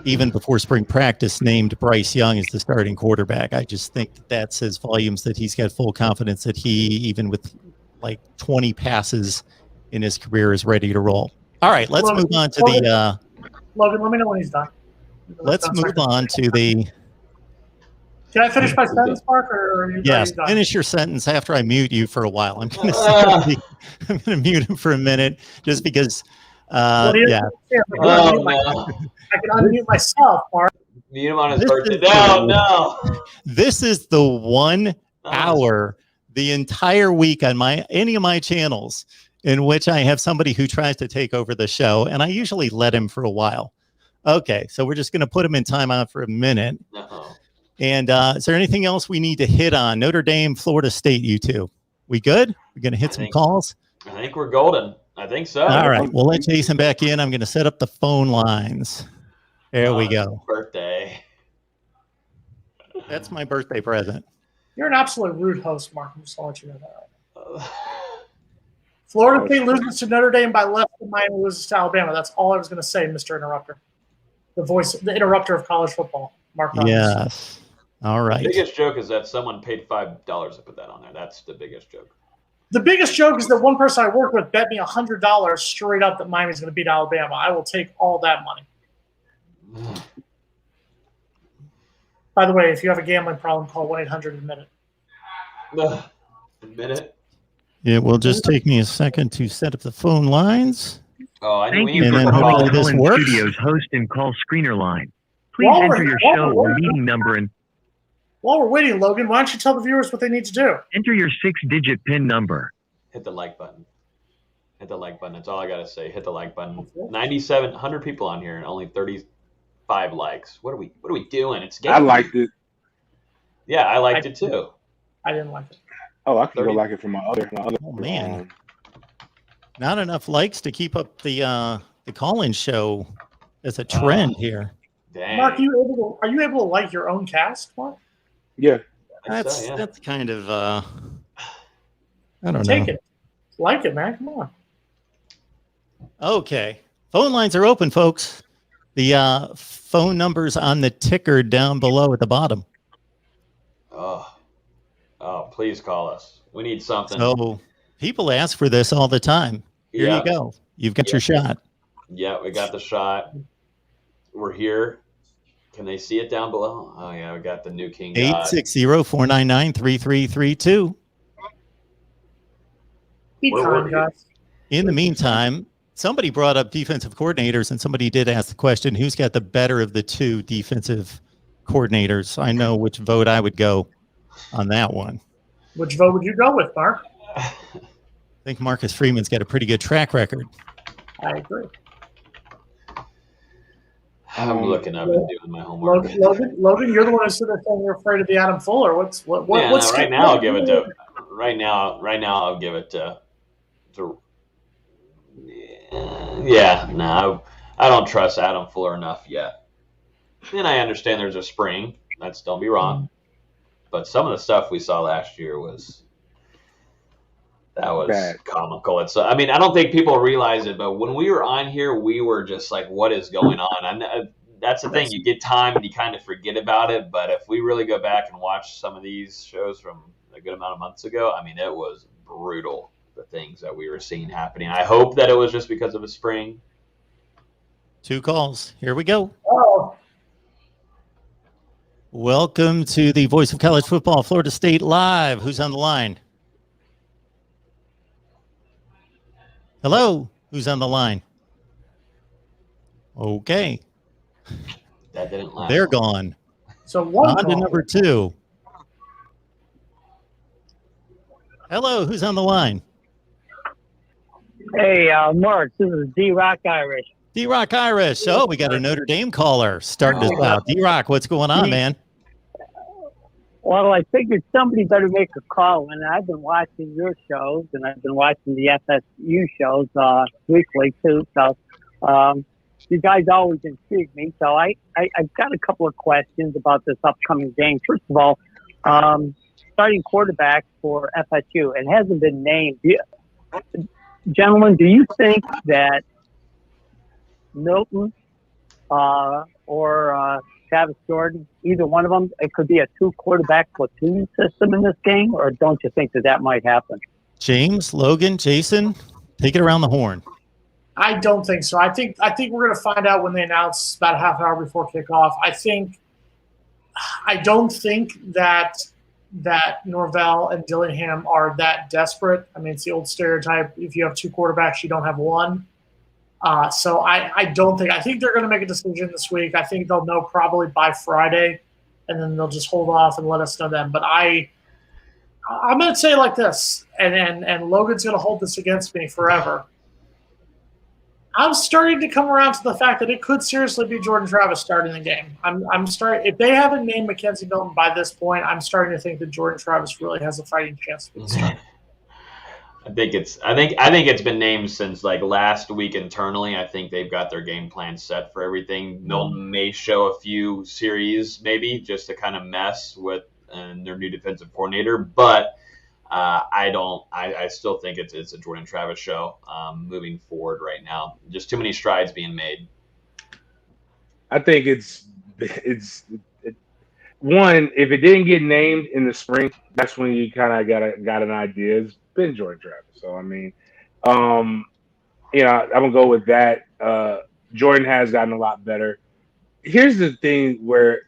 even before spring practice, named Bryce Young as the starting quarterback. I just think that says volumes that he's got full confidence that he, even with like 20 passes in his career, is ready to roll. All right, let's move on to the Logan, let me know when he's done. Let's move on to the. Can I finish my sentence, Mark, or are you yes? done? Finish your sentence after I mute you for a while. I'm going to mute him for a minute, just because. I can unmute myself, Mark. Mute him on his birthday. No. This is the 1 hour the entire week on any of my channels in which I have somebody who tries to take over the show, and I usually let him for a while. Okay, so we're just going to put him in timeout for a minute. Uh-oh. And is there anything else we need to hit on? Notre Dame, Florida State, you two. We good? We're going to hit some calls? I think we're golden. I think so. All right, we'll let Jason back in. I'm going to set up the phone lines. There we go. Birthday. That's my birthday present. You're an absolute rude host, Mark. I'm just going to let you know that right now. Florida State loses to Notre Dame by less than Miami loses to Alabama. That's all I was going to say, Mr. Interrupter. The interrupter of college football, Mark Rogers. Yes. All right. The biggest joke is that someone paid $5 to put that on there. That's the biggest joke. The biggest joke is that one person I work with bet me $100 straight up that Miami's going to beat Alabama. I will take all that money. By the way, if you have a gambling problem, call 1-800-ADMIT-IT. Admit it. It will just take me a second to set up the phone lines. Oh, I Thank think you And for then calling hopefully this Cullen works. Studios host and call screener line. Please While enter we're- your while show we're- or meeting number and While we're waiting, Logan, why don't you tell the viewers what they need to do? enter your 6-digit PIN number. hit the like button. Hit the like button. That's all I gotta say. Hit the like button. 9,700 people on here and only 35 likes. What are we doing? It's game. I liked it. Yeah, I liked it too. I didn't like it. Oh, I could 30. go like it from my other. Oh, man. Not enough likes to keep up the call-in show as a trend here. Dang. Mark, are you able to like your own cast, Mark? Yeah. I think so, yeah. That's kind of I don't Take know. it. Like it, man. Come on. Okay. Phone lines are open, folks. The phone number's on the ticker down below at the bottom. Oh, please call us. We need something. So people ask for this all the time. Here Yeah. you go. You've got your shot. Yeah, we got the shot. We're here. Can they see it down below? Oh, yeah, we got the new King God. 860-499-3332. Be We're kind, working. guys. In the meantime, somebody brought up defensive coordinators, and somebody did ask the question, who's got the better of the two defensive coordinators? I know which vote I would go on that one. Which vote would you go with, Mark? I think Marcus Freeman's got a pretty good track record. I agree. I'm looking up and doing my homework. Logan, you're the one who said that saying you're afraid of the Adam Fuller. What's Right now I'll give it to. Right now I'll give it to. Yeah, no, I don't trust Adam Fuller enough yet. And I understand there's a spring. Don't be wrong. But some of the stuff we saw last year was Bad. comical. I mean, I don't think people realize it, but when we were on here, we were just like, what is going on? That's the thing. You get time and you kind of forget about it. But if we really go back and watch some of these shows from a good amount of months ago, I mean, it was brutal, the things that we were seeing happening. I hope that it was just because of a spring. 2 calls. Here we go. Oh, Welcome to the Voice of College Football, Florida State Live. Who's on the line? Hello? Who's on the line? Okay. That didn't last. They're gone. so one On to call. number 2. Hello, who's on the line? Hey, Mark, this is D-Rock Irish. D-Rock Irish. Oh, we got a Notre Dame caller starting us out. D-Rock, what's going on, man? Well, I figured somebody better make a call, and I've been watching your shows, and I've been watching the FSU shows weekly, too. So you guys always intrigue me. So I've got a couple of questions about this upcoming game. First of all, starting quarterback for FSU, it hasn't been named. Gentlemen, do you think that Milton or Travis Jordan, either one of them, it could be a 2-quarterback platoon system in this game, or don't you think that might happen? James, Logan, Jason, take it around the horn. I don't think so. I think we're going to find out when they announce about a half hour before kickoff. I don't think that Norvell and Dillingham are that desperate. I mean, it's the old stereotype. If you have 2 quarterbacks, you don't have one. So I don't think – I think they're going to make a decision this week. I think they'll know probably by Friday, and then they'll just hold off and let us know then. But I I'm going to say it like this, and Logan's going to hold this against me forever. I'm starting to come around to the fact that it could seriously be Jordan Travis starting the game. I'm starting. If they haven't named Mackenzie Milton by this point, I'm starting to think that Jordan Travis really has a fighting chance to start. I think it's been named since like last week internally. I think they've got their game plan set for everything. Milton may show a few series maybe just to kind of mess with their new defensive coordinator, but I still think it's a Jordan Travis show moving forward right now. Just too many strides being made. I think it's one. If it didn't get named in the spring, that's when you kind of got an idea. It's been Jordan Travis. So I mean, I'm gonna go with that. Jordan has gotten a lot better. Here's the thing where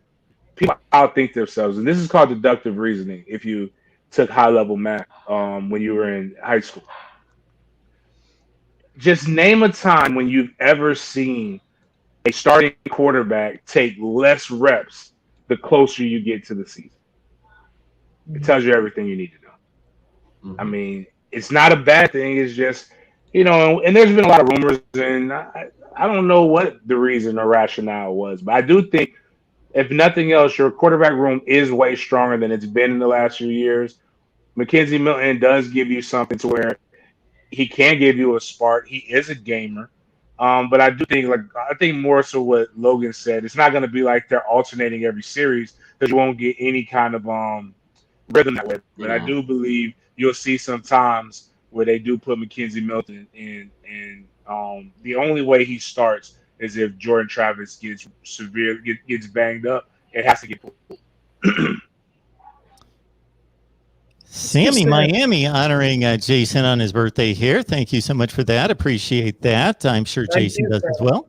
people outthink themselves, and this is called deductive reasoning. If you took high level math when you were in high school, just name a time when you've ever seen a starting quarterback take less reps the closer you get to the season. It tells you everything you need to know. I mean, it's not a bad thing. It's just, and there's been a lot of rumors, and I don't know what the reason or rationale was, but I do think, if nothing else, your quarterback room is way stronger than it's been in the last few years. Mackenzie Milton does give you something to where he can give you a spark. He is a gamer. But I do think, I think more so what Logan said, it's not going to be like they're alternating every series because you won't get any kind of rhythm that way. But I do believe you'll see some times where they do put Mackenzie Milton in, and the only way he starts is if Jordan Travis gets banged up. It has to get pulled. Sammy Miami honoring Jason on his birthday here. Thank you so much for that. Appreciate that. I'm sure Jason does as well.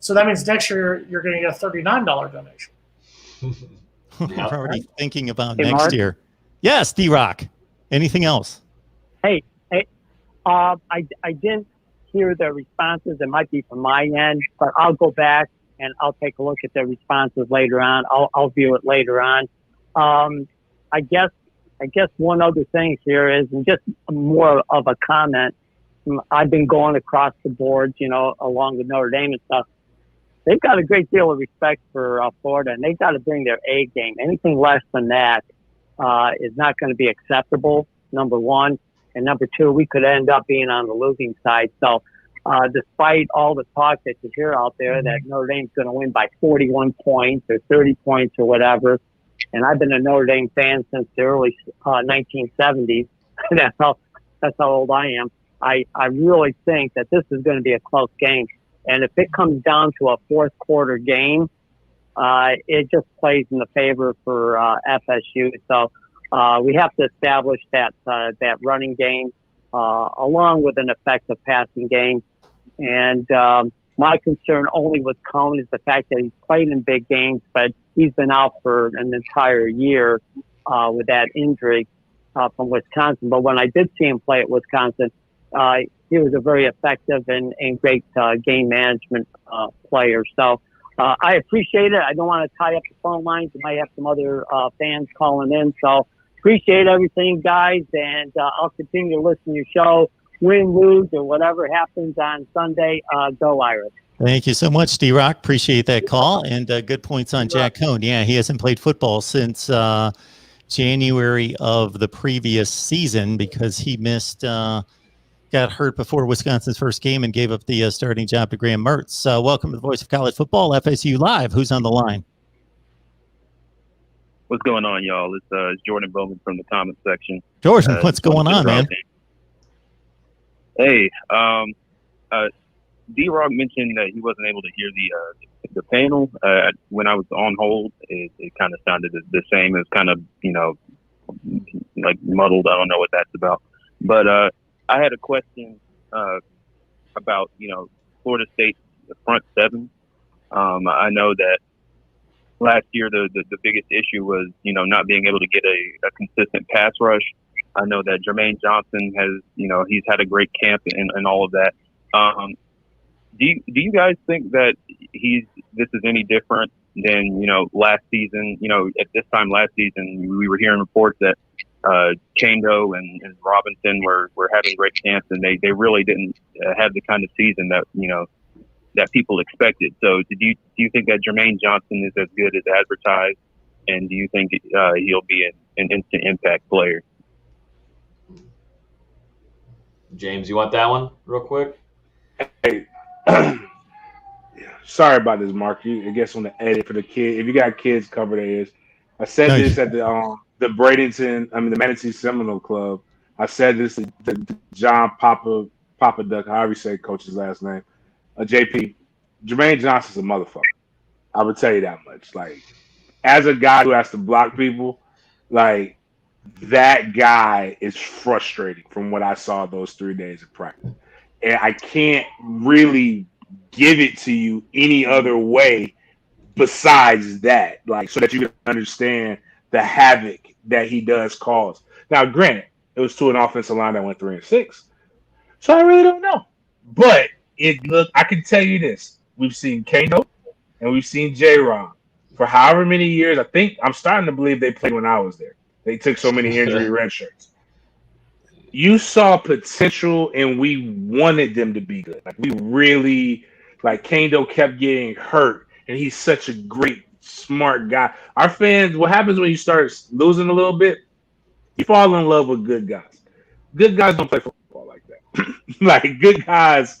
So that means next year you're going to get a $39 donation. We're already thinking about Hey, next Mark? year. Yes, D-Rock. Anything else? Hey, I didn't hear the responses. It might be from my end, but I'll go back and I'll take a look at the responses later on. I'll view it later on. I guess one other thing here is, and just more of a comment, I've been going across the boards, along with Notre Dame and stuff. They've got a great deal of respect for Florida, and they've got to bring their A game. Anything less than that is not going to be acceptable, number one. And number two, we could end up being on the losing side. So despite all the talk that you hear out there that Notre Dame's going to win by 41 points or 30 points or whatever, and I've been a Notre Dame fan since the early 1970s. That's how old I am. I really think that this is going to be a close game. And if it comes down to a fourth quarter game, it just plays in the favor for FSU. So we have to establish that running game along with an effective passing game. And my concern only with Cone is the fact that he's played in big games, but he's been out for an entire year with that injury from Wisconsin. But when I did see him play at Wisconsin, he was a very effective and great game management player. So I appreciate it. I don't want to tie up the phone lines. You might have some other fans calling in. So appreciate everything, guys, and I'll continue to listen to your show. Win, lose, or whatever happens on Sunday. Go Irish. Thank you so much, D-Rock. Appreciate that call. And good points on Jack Cohn. Yeah, he hasn't played football since January of the previous season because he missed, got hurt before Wisconsin's first game and gave up the starting job to Graham Mertz. Welcome to the Voice of College Football, FSU Live. Who's on the line? What's going on, y'all? It's Jordan Bowman from the comment section. Jordan, what's going on, man? Hey, D-Rock mentioned that he wasn't able to hear the panel. When I was on hold, it kind of sounded the same. It was kind of, like muddled. I don't know what that's about. But I had a question about, Florida State's front seven. I know that last year the biggest issue was, not being able to get a consistent pass rush. I know that Jermaine Johnson has, he's had a great camp and all of that. Do you guys think that this is any different than, last season? At this time last season, we were hearing reports that Chango and Robinson were having great camps, and they really didn't have the kind of season that that people expected. So do you think that Jermaine Johnson is as good as advertised, and do you think he'll be an instant impact player? James, you want that one real quick? Hey, sorry about this, Mark. I guess on the edit for the kid, if you got kids, cover their ears. I said this at the Manatee Seminole Club. I said this to John Papa Duck, however you say coach's last name. JP, Jermaine Johnson's a motherfucker. I would tell you that much. Like, as a guy who has to block people, like, that guy is frustrating from what I saw those 3 days of practice. And I can't really give it to you any other way besides that, like, so that you can understand the havoc that he does cause. Now, granted, it was to an offensive line that went 3-6, so I really don't know. But I can tell you this: we've seen Kano and we've seen J-Rob for however many years. I think I'm starting to believe they played when I was there. They took so many injury red shirts. You saw potential, and we wanted them to be good. Like, we really, like, Kano kept getting hurt, and he's such a great, smart guy. Our fans, what happens when you start losing a little bit? You fall in love with good guys. Good guys don't play football like that. Like, good guys,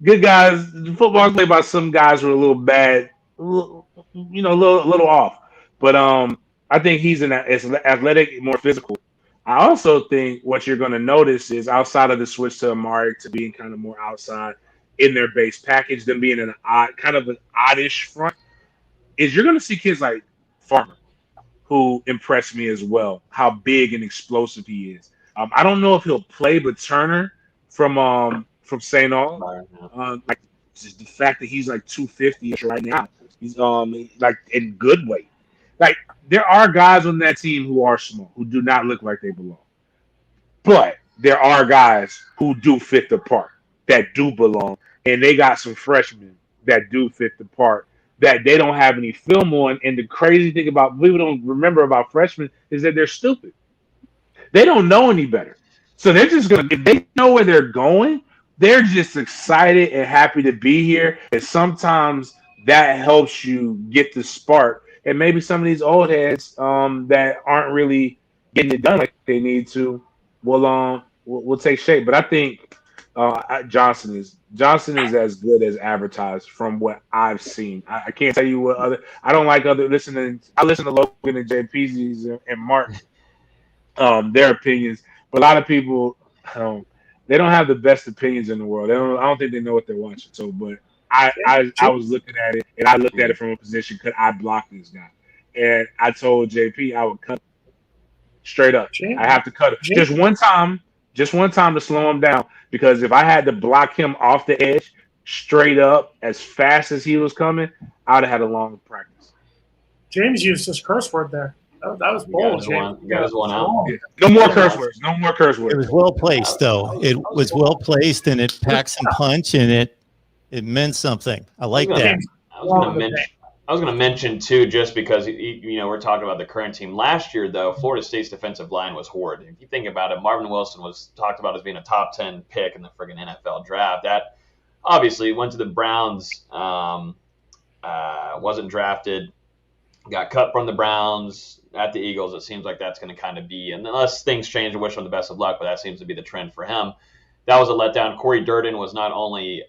football is played by some guys who are a little bad, a little off. But I think he's as athletic, more physical. I also think what you're going to notice is, outside of the switch to Amari to being kind of more outside in their base package, them being an oddish front, is you're going to see kids like Farmer, who impressed me as well, how big and explosive he is. I don't know if he'll play, but Turner from St. Aug, like, just the fact that he's like 250-ish right now, he's like in good weight. Like, there are guys on that team who are small, who do not look like they belong. But there are guys who do fit the part, that do belong. And they got some freshmen that do fit the part, that they don't have any film on. And the crazy thing about people don't remember about freshmen is that they're stupid. They don't know any better. So they're just going to, if they know where they're going, they're just excited and happy to be here. And sometimes that helps you get the spark. And maybe some of these old heads that aren't really getting it done like they need to will take shape. But I think Johnson is as good as advertised from what I've seen. I can't tell you what other. I don't like other listening. I listen to Logan and JP's and Mark their opinions, but a lot of people they don't have the best opinions in the world. I don't think they know what they're watching. So, but I was looking at it, and I looked at it from a position, could I block this guy? And I told JP I would cut him straight up. I have to cut him just one time to slow him down, because if I had to block him off the edge straight up as fast as he was coming, I would have had a long practice. James used his curse word there. That was bold. You got his one out. Yeah. No more curse words. No more curse words. It was well placed, though. It was well placed, and it packed some punch, and it meant something. I like that. I was going to mention too, just because we're talking about the current team. Last year, though, Florida State's defensive line was horrid. If you think about it, Marvin Wilson was talked about as being a top 10 pick in the friggin' NFL draft. That obviously went to the Browns. Wasn't drafted. Got cut from the Browns at the Eagles. It seems like that's going to kind of be, and unless things change, I wish him the best of luck, but that seems to be the trend for him. That was a letdown. Corey Durden was not only,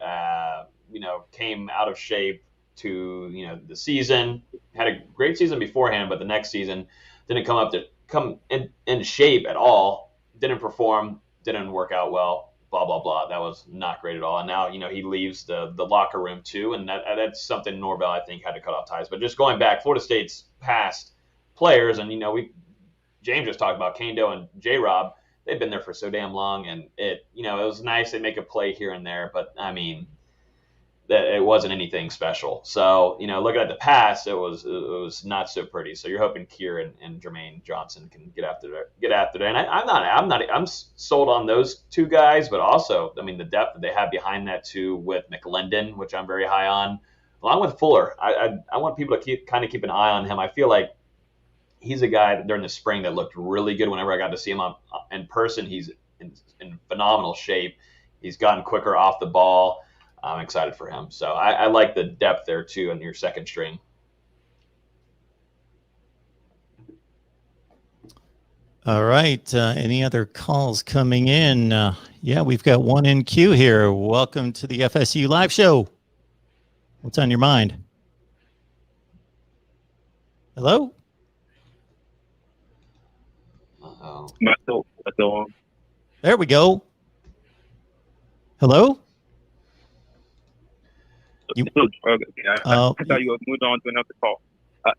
came out of shape to, the season, had a great season beforehand, but the next season didn't come in shape at all, didn't perform, didn't work out well, blah, blah, blah. That was not great at all. And now, he leaves the locker room too. And that's something Norvell, I think, had to cut off ties. But just going back, Florida State's past players, and, James just talked about Kando and J-Rob. They've been there for so damn long. And it was nice to make a play here and there. But, that it wasn't anything special. So, looking at the past, it was not so pretty. So you're hoping Kier and Jermaine Johnson can get after that. And I'm sold on those two guys, but also, the depth that they have behind that too, with McLendon, which I'm very high on, along with Fuller. I want people to keep an eye on him. I feel like he's a guy during the spring that looked really good. Whenever I got to see him in person, he's in phenomenal shape. He's gotten quicker off the ball. I'm excited for him. So I like the depth there too in your second string. All right. Any other calls coming in? Yeah, we've got one in queue here. Welcome to the FSU Live Show. What's on your mind? Hello? Uh-oh. Am I still on? There we go. Hello? Okay, I thought you moved on to another call.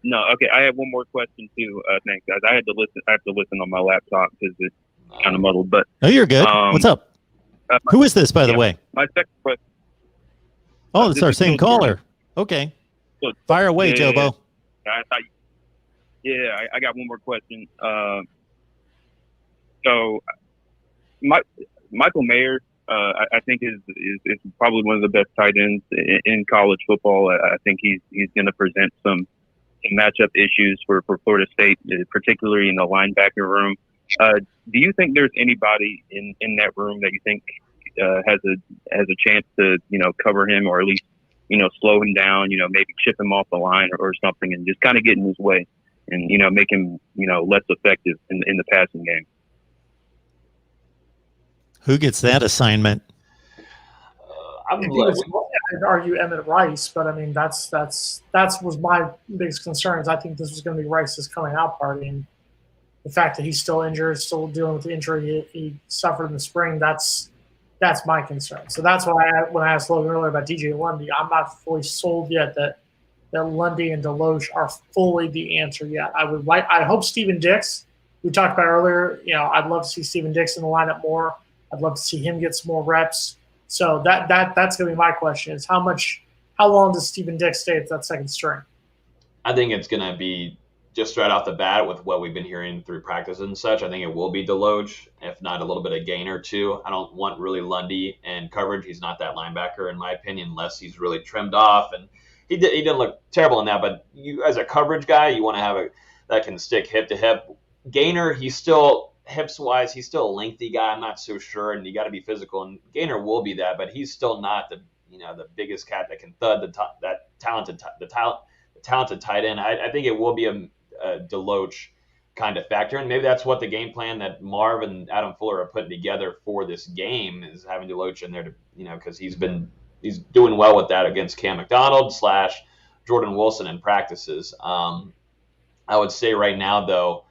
No, okay. I have one more question too. Thanks, guys. I have to listen on my laptop because it's kind of muddled. But no, you're good. What's up? Who is this, by the way? My second question. Oh, it's our same caller. Okay. Fire away, Jobo. I thought. I got one more question. So, Michael Mayer, I think is probably one of the best tight ends in college football. I think he's going to present some matchup issues for Florida State, particularly in the linebacker room. Do you think there's anybody in that room that you think has a chance to cover him, or at least slow him down, maybe chip him off the line or something, and just kind of get in his way and make him less effective in the passing game? Who gets that assignment? I'd argue Emmett Rice, but I mean that's was my biggest concerns. I think this was going to be Rice's coming out party, and the fact that he's still injured, still dealing with the injury he suffered in the spring, that's my concern. So that's why when I asked Logan earlier about DJ Lundy, I'm not fully sold yet that Lundy and Deloach are fully the answer yet. I hope Steven Dix, we talked about earlier, I'd love to see Steven Dix in the lineup more. I'd love to see him get some more reps. So that's going to be my question: is how long does Steven Dix stay at that second string? I think it's going to be just right off the bat with what we've been hearing through practice and such. I think it will be Deloach, if not a little bit of Gainer too. I don't want really Lundy in coverage. He's not that linebacker in my opinion, unless he's really trimmed off. And he didn't look terrible in that. But you, as a coverage guy, you want to have that can stick hip to hip. Gainer, he's still hips-wise, he's still a lengthy guy. I'm not so sure, and you got to be physical. And Gainer will be that, but he's still not the biggest cat that can thud the talented tight end. I think it will be a Deloach kind of factor, and maybe that's what the game plan that Marv and Adam Fuller are putting together for this game is having Deloach in there to because he's doing well with that against Cam McDonald / Jordan Wilson in practices. I would say right now though,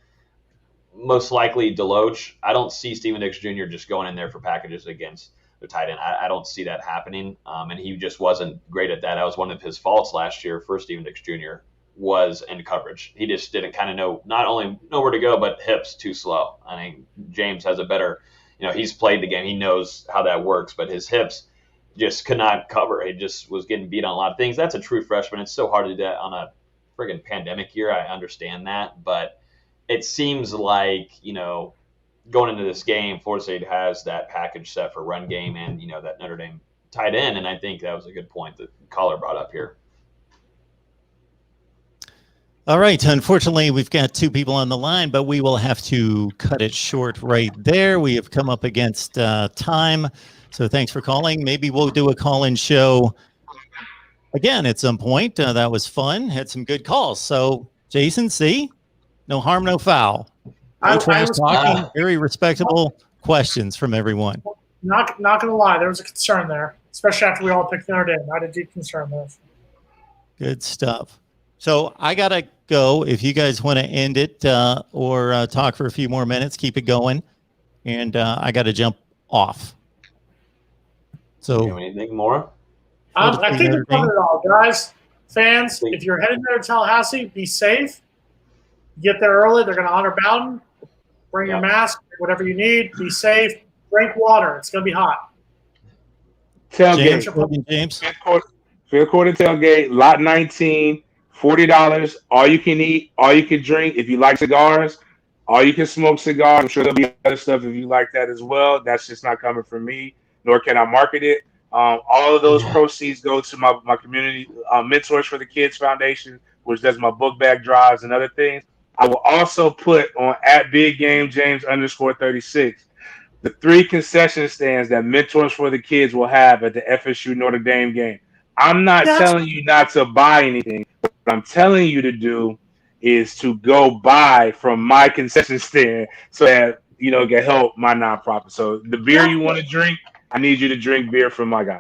most likely Deloach. I don't see Steven Dix Jr. just going in there for packages against the tight end. I don't see that happening, and he just wasn't great at that. That was one of his faults last year for Steven Dix Jr. was in coverage. He just didn't kind of know where to go, but hips too slow. I think James has a better, he's played the game. He knows how that works, but his hips just could not cover. He just was getting beat on a lot of things. That's a true freshman. It's so hard to do that on a friggin' pandemic year. I understand that, but it seems like, going into this game, Florida State has that package set for run game and, that Notre Dame tight end. And I think that was a good point that the caller brought up here. All right. Unfortunately, we've got two people on the line, but we will have to cut it short right there. We have come up against time. So thanks for calling. Maybe we'll do a call-in show again at some point. That was fun. Had some good calls. So, Jason, see? No harm, no foul. No trash talking. Very respectable questions from everyone. Not going to lie. There was a concern there, especially after we all picked Notre Dame. I had a deep concern there. Good stuff. So I got to go. If you guys want to end it or talk for a few more minutes, keep it going. And I got to jump off. So anything more? I think we covered it all, guys. Fans, if you're headed there to Tallahassee, be safe. Get there early. They're going to honor Bowden. Bring your mask, whatever you need. Be safe. Drink water. It's going to be hot. Tailgate. James. Field Quarter Tailgate, Lot 19, $40. All you can eat, all you can drink. If you like cigars, all you can smoke cigars. I'm sure there'll be other stuff if you like that as well. That's just not coming from me, nor can I market it. All of those proceeds go to my community Mentors for the Kids Foundation, which does my book bag drives and other things. I will also put on at Big Game James _36 the 3 concession stands that Mentors for the Kids will have at the FSU Notre Dame game. I'm not telling you not to buy anything. What I'm telling you to do is to go buy from my concession stand so that it can help my nonprofit. So the beer you want to drink, I need you to drink beer from my guys.